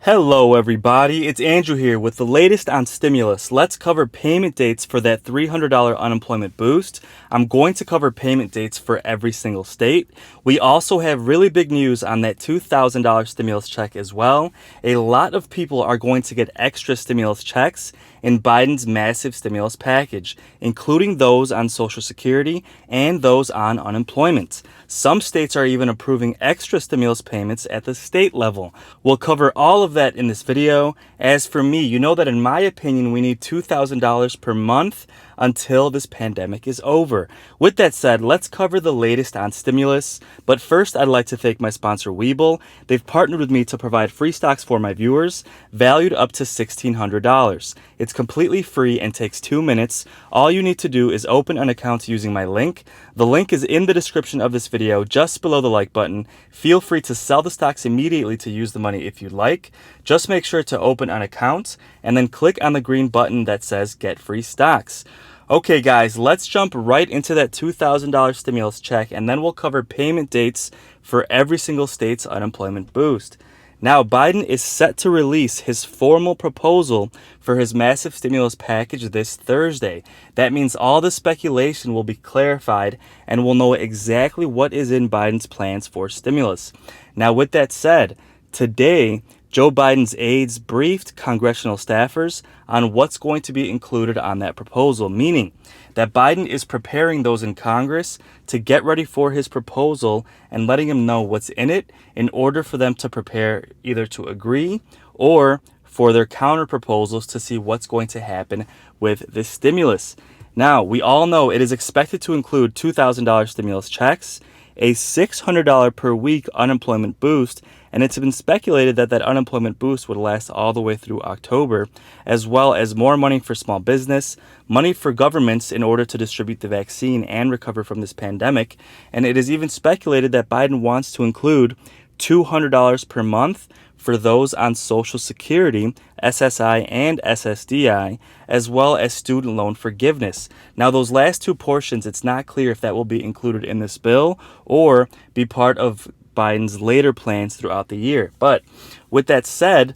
Hello everybody, it's Andrew here with the latest on stimulus. Let's cover payment dates for that $300 unemployment boost. I'm going to cover payment dates for every single state. We also have really big news on that $2,000 stimulus check as well. A lot of people are going to get extra stimulus checks in Biden's massive stimulus package, including those on Social Security and those on unemployment. Some states are even approving extra stimulus payments at the state level. We'll cover all of that in this video. As for me, you know that in my opinion, we need $2,000 per month until this pandemic is over. With that said, let's cover the latest on stimulus. But first, I'd like to thank my sponsor, Webull. They've partnered with me to provide free stocks for my viewers, valued up to $1,600. It's completely free and takes 2 minutes. All you need to do is open an account using my link. The link is in the description of this video, just below the like button. Feel free to sell the stocks immediately to use the money if you'd like. Just make sure to open an account and then click on the green button that says Get Free Stocks. Okay guys, let's jump right into that $2,000 stimulus check, and then we'll cover payment dates for every single state's unemployment boost. Now, Biden is set to release his formal proposal for his massive stimulus package this Thursday. That means all the speculation will be clarified and we'll know exactly what is in Biden's plans for stimulus. Now, with that said, today, Joe Biden's aides briefed congressional staffers on what's going to be included on that proposal, meaning that Biden is preparing those in Congress to get ready for his proposal and letting them know what's in it in order for them to prepare either to agree or for their counter proposals to see what's going to happen with this stimulus. Now, we all know it is expected to include $2,000 stimulus checks, a $600 per week unemployment boost, and it's been speculated that that unemployment boost would last all the way through October, as well as more money for small business, money for governments in order to distribute the vaccine and recover from this pandemic. And it is even speculated that Biden wants to include $200 per month for those on Social Security, SSI, and SSDI, as well as student loan forgiveness. Now, those last two portions, it's not clear if that will be included in this bill or be part of Biden's later plans throughout the year. But with that said,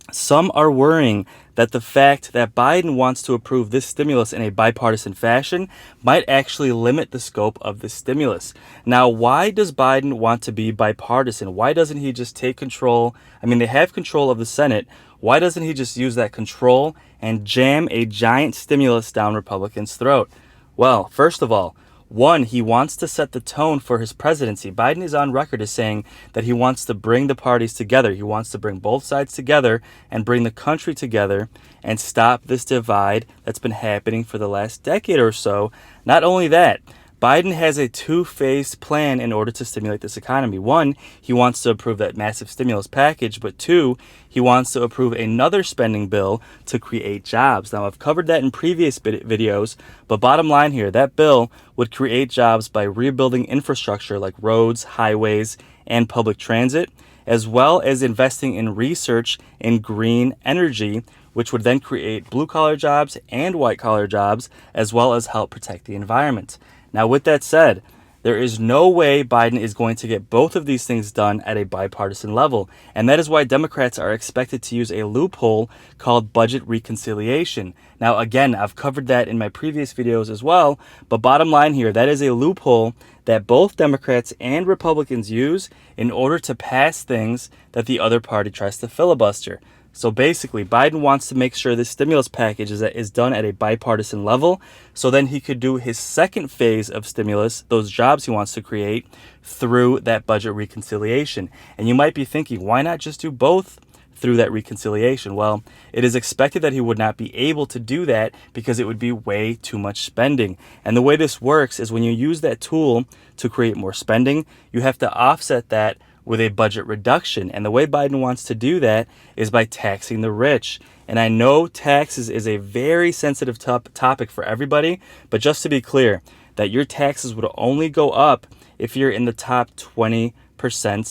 some are worrying that the fact that Biden wants to approve this stimulus in a bipartisan fashion might actually limit the scope of the stimulus. Now, why does Biden want to be bipartisan? Why doesn't he just take control? I mean, they have control of the Senate. Why doesn't he just use that control and jam a giant stimulus down Republicans' throat? Well, first of all, one, he wants to set the tone for his presidency. Biden is on record as saying that he wants to bring the parties together. He wants to bring both sides together and bring the country together and stop this divide that's been happening for the last decade or so. Not only that, Biden has a two-phased plan in order to stimulate this economy. One, he wants to approve that massive stimulus package, but two, he wants to approve another spending bill to create jobs. Now, I've covered that in previous videos, but bottom line here, that bill would create jobs by rebuilding infrastructure like roads, highways, and public transit, as well as investing in research in green energy, which would then create blue-collar jobs and white-collar jobs, as well as help protect the environment. Now, with that said, there is no way Biden is going to get both of these things done at a bipartisan level. And that is why Democrats are expected to use a loophole called budget reconciliation. Now, again, I've covered that in my previous videos as well. But bottom line here, that is a loophole that both Democrats and Republicans use in order to pass things that the other party tries to filibuster. So basically, Biden wants to make sure this stimulus package is done at a bipartisan level, so then he could do his second phase of stimulus, those jobs he wants to create, through that budget reconciliation. And you might be thinking, why not just do both through that reconciliation? Well, it is expected that he would not be able to do that because it would be way too much spending. And the way this works is when you use that tool to create more spending, you have to offset that with a budget reduction. And the way Biden wants to do that is by taxing the rich. And I know taxes is a very sensitive topic for everybody, but just to be clear, that your taxes would only go up if you're in the top 20%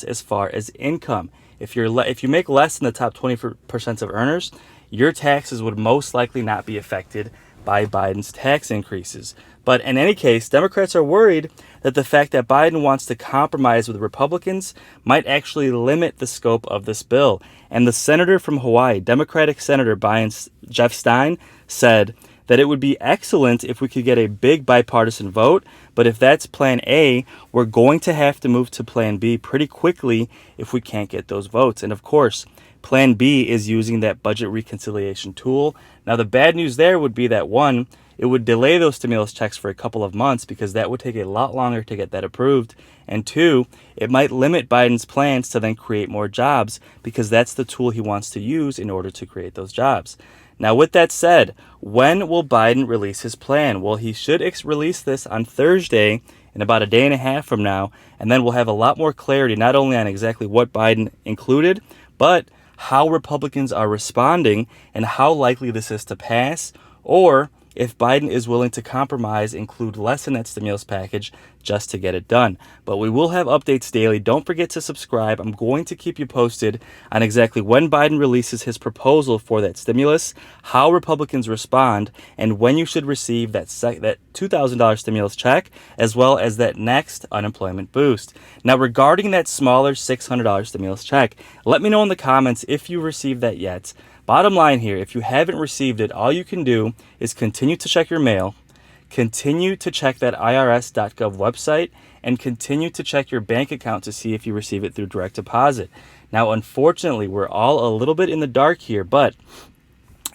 as far as income. If you make less than the top 20% of earners, your taxes would most likely not be affected by Biden's tax increases. But in any case, Democrats are worried that the fact that Biden wants to compromise with Republicans might actually limit the scope of this bill. And the senator from Hawaii, Democratic Senator Jeff Stein, said that it would be excellent if we could get a big bipartisan vote, but if that's plan A, we're going to have to move to plan B pretty quickly if we can't get those votes. And of course, plan B is using that budget reconciliation tool. Now, the bad news there would be that one, it would delay those stimulus checks for a couple of months because that would take a lot longer to get that approved. And two, it might limit Biden's plans to then create more jobs because that's the tool he wants to use in order to create those jobs. Now, with that said, when will Biden release his plan? Well, he should release this on Thursday, in about a day and a half from now, and then we'll have a lot more clarity not only on exactly what Biden included, but how Republicans are responding and how likely this is to pass, or if Biden is willing to compromise, include less in that stimulus package just to get it done. But we will have updates daily. Don't forget to subscribe. I'm going to keep you posted on exactly when Biden releases his proposal for that stimulus, how Republicans respond, and when you should receive that $2,000 stimulus check, as well as that next unemployment boost. Now, regarding that smaller $600 stimulus check, let me know in the comments if you received that yet. Bottom line here, if you haven't received it, all you can do is continue to check your mail, continue to check that irs.gov website, and continue to check your bank account to see if you receive it through direct deposit. Now, unfortunately, we're all a little bit in the dark here, but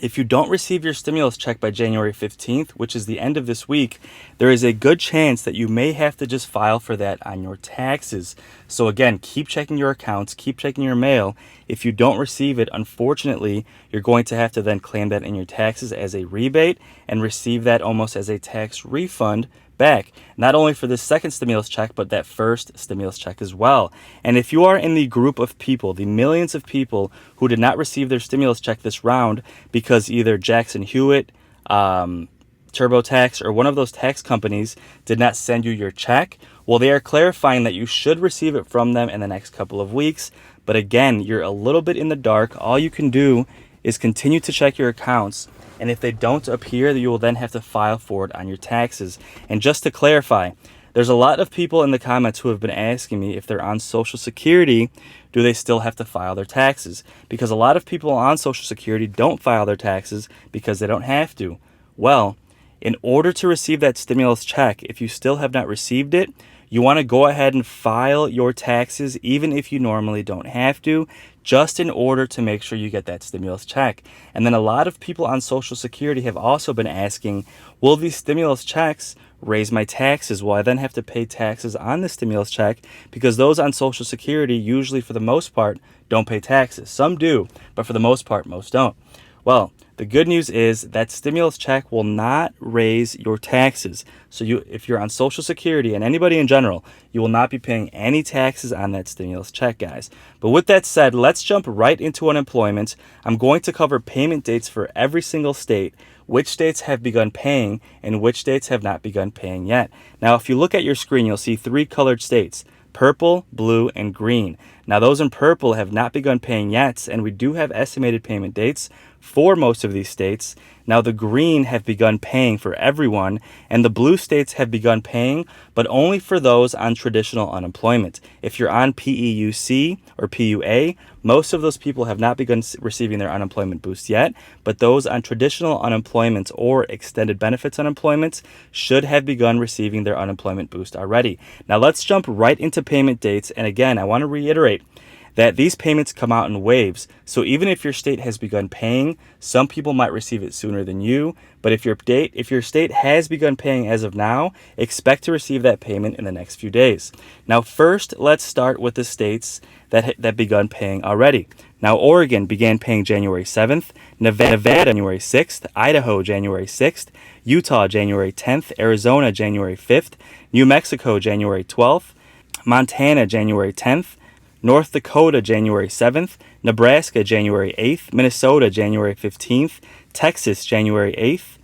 if you don't receive your stimulus check by January 15th, which is the end of this week, there is a good chance that you may have to just file for that on your taxes. So again, keep checking your accounts, keep checking your mail. If you don't receive it, unfortunately, you're going to have to then claim that in your taxes as a rebate and receive that almost as a tax refund back, not only for this second stimulus check, but that first stimulus check as well. And if you are in the group of people, the millions of people who did not receive their stimulus check this round because either Jackson Hewitt, TurboTax, or one of those tax companies did not send you your check, well, they are clarifying that you should receive it from them in the next couple of weeks. But again, you're a little bit in the dark. All you can do is continue to check your accounts. And if they don't appear, you will then have to file for it on your taxes. And just to clarify, there's a lot of people in the comments who have been asking me if they're on Social Security, do they still have to file their taxes? Because a lot of people on Social Security don't file their taxes because they don't have to. Well, in order to receive that stimulus check, if you still have not received it, you want to go ahead and file your taxes even if you normally don't have to, just in order to make sure you get that stimulus check. And then a lot of people on Social Security have also been asking, will these stimulus checks raise my taxes? Will I then have to pay taxes on the stimulus check? Because those on Social Security usually, for the most part, don't pay taxes. Some do, but for the most part, most don't. Well, the good news is that stimulus check will not raise your taxes. So if you're on Social Security, and anybody in general, you will not be paying any taxes on that stimulus check, guys. But with that said, let's jump right into unemployment. I'm going to cover payment dates for every single state, which states have begun paying and which states have not begun paying yet. Now, if you look at your screen, you'll see three colored states: purple, blue, and green. Now, those in purple have not begun paying yet, and we do have estimated payment dates for most of these states. Now, the green have begun paying for everyone, and the blue states have begun paying, but only for those on traditional unemployment. If you're on PEUC or PUA, most of those people have not begun receiving their unemployment boost yet, but those on traditional unemployment or extended benefits unemployment should have begun receiving their unemployment boost already. Now, let's jump right into payment dates, and again, I want to reiterate that these payments come out in waves. So even if your state has begun paying, some people might receive it sooner than you. But if your state has begun paying as of now, expect to receive that payment in the next few days. Now, first, let's start with the states that begun paying already. Now, Oregon began paying January 7th, Nevada January 6th, Idaho January 6th, Utah January 10th, Arizona January 5th, New Mexico January 12th, Montana January 10th, North Dakota, January 7th, Nebraska, January 8th, Minnesota, January 15th, Texas, January 8th,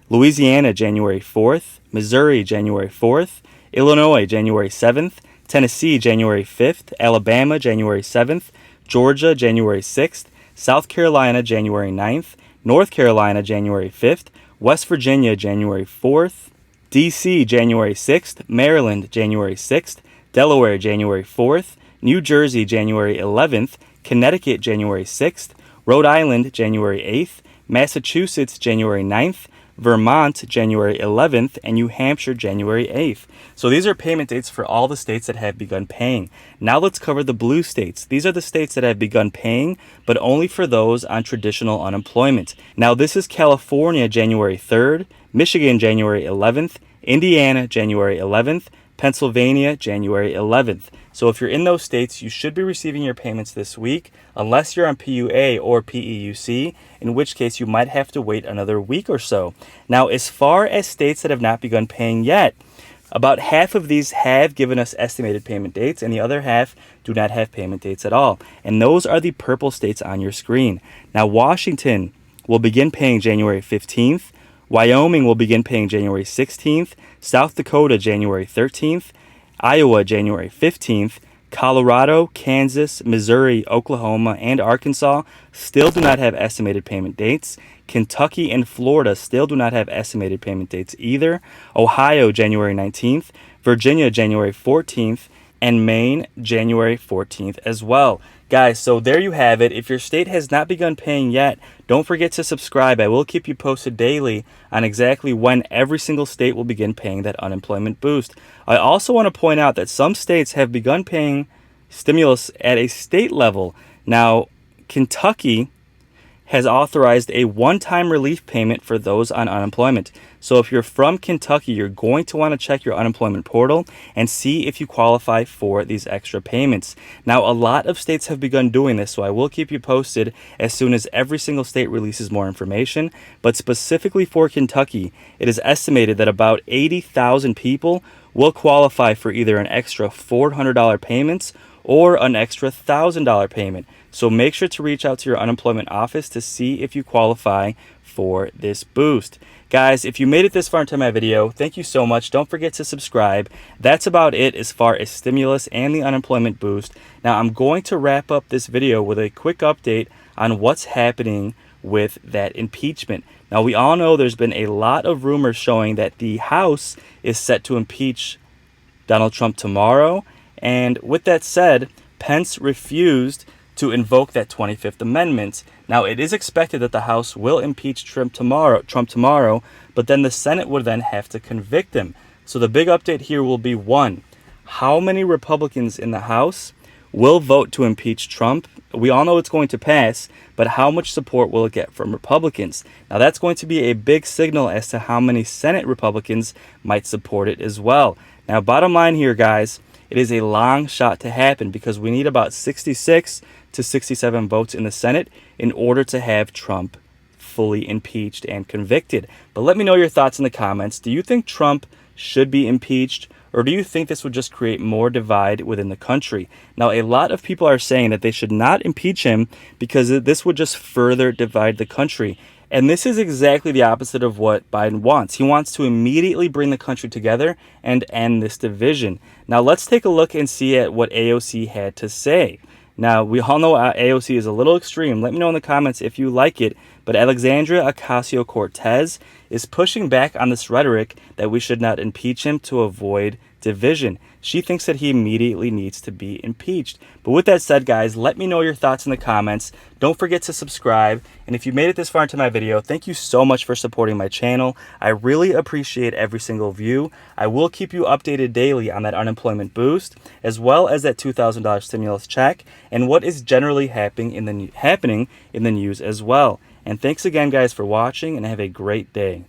Louisiana, January 4th, Missouri, January 4th, Illinois, January 7th, Tennessee, January 5th, Alabama, January 7th, Georgia, January 6th, South Carolina, January 9th, North Carolina, January 5th, West Virginia, January 4th, DC, January 6th, Maryland, January 6th, Delaware, January 4th, New Jersey, January 11th, Connecticut, January 6th, Rhode Island, January 8th, Massachusetts, January 9th, Vermont, January 11th, and New Hampshire, January 8th. So these are payment dates for all the states that have begun paying. Now let's cover the blue states. These are the states that have begun paying, but only for those on traditional unemployment. Now this is California, January 3rd, Michigan, January 11th, Indiana, January 11th, Pennsylvania, January 11th. So if you're in those states, you should be receiving your payments this week, unless you're on PUA or PEUC, in which case you might have to wait another week or so. Now, as far as states that have not begun paying yet, about half of these have given us estimated payment dates, and the other half do not have payment dates at all. And those are the purple states on your screen. Now, Washington will begin paying January 15th. Wyoming will begin paying January 16th, South Dakota January 13th, Iowa January 15th, Colorado, Kansas, Missouri, Oklahoma, and Arkansas still do not have estimated payment dates. Kentucky and Florida still do not have estimated payment dates either. Ohio January 19th, Virginia January 14th, and Maine January 14th as well. Guys, so there you have it. If your state has not begun paying yet, don't forget to subscribe. I will keep you posted daily on exactly when every single state will begin paying that unemployment boost. I also want to point out that some states have begun paying stimulus at a state level. Now, Kentucky has authorized a one-time relief payment for those on unemployment. So if you're from Kentucky, you're going to want to check your unemployment portal and see if you qualify for these extra payments. Now, a lot of states have begun doing this, so I will keep you posted as soon as every single state releases more information. But specifically for Kentucky, it is estimated that about 80,000 people will qualify for either an extra $400 payments or an extra $1,000 payment. So make sure to reach out to your unemployment office to see if you qualify for this boost. Guys, if you made it this far into my video, thank you so much. Don't forget to subscribe. That's about it as far as stimulus and the unemployment boost. Now, I'm going to wrap up this video with a quick update on what's happening with that impeachment. Now, we all know there's been a lot of rumors showing that the House is set to impeach Donald Trump tomorrow. And with that said, Pence refused to invoke that 25th Amendment. Now, it is expected that the House will impeach Trump tomorrow, but then the Senate would then have to convict him. So the big update here will be, one, how many Republicans in the House will vote to impeach Trump? We all know it's going to pass, but how much support will it get from Republicans? Now, that's going to be a big signal as to how many Senate Republicans might support it as well. Now, bottom line here, guys, it is a long shot to happen because we need about 66 to 67 votes in the Senate in order to have Trump fully impeached and convicted. But let me know your thoughts in the comments. Do you think Trump should be impeached, or do you think this would just create more divide within the country? Now, a lot of people are saying that they should not impeach him because this would just further divide the country. And this is exactly the opposite of what Biden wants. He wants to immediately bring the country together and end this division. Now, let's take a look and see at what AOC had to say. Now, we all know AOC is a little extreme. Let me know in the comments if you like it. But Alexandria Ocasio-Cortez is pushing back on this rhetoric that we should not impeach him to avoid division. She thinks that he immediately needs to be impeached. But with that said, guys, let me know your thoughts in the comments. Don't forget to subscribe. And if you made it this far into my video, thank you so much for supporting my channel. I really appreciate every single view. I will keep you updated daily on that unemployment boost, as well as that $2,000 stimulus check, and what is generally happening in the news as well. And thanks again, guys, for watching, and have a great day.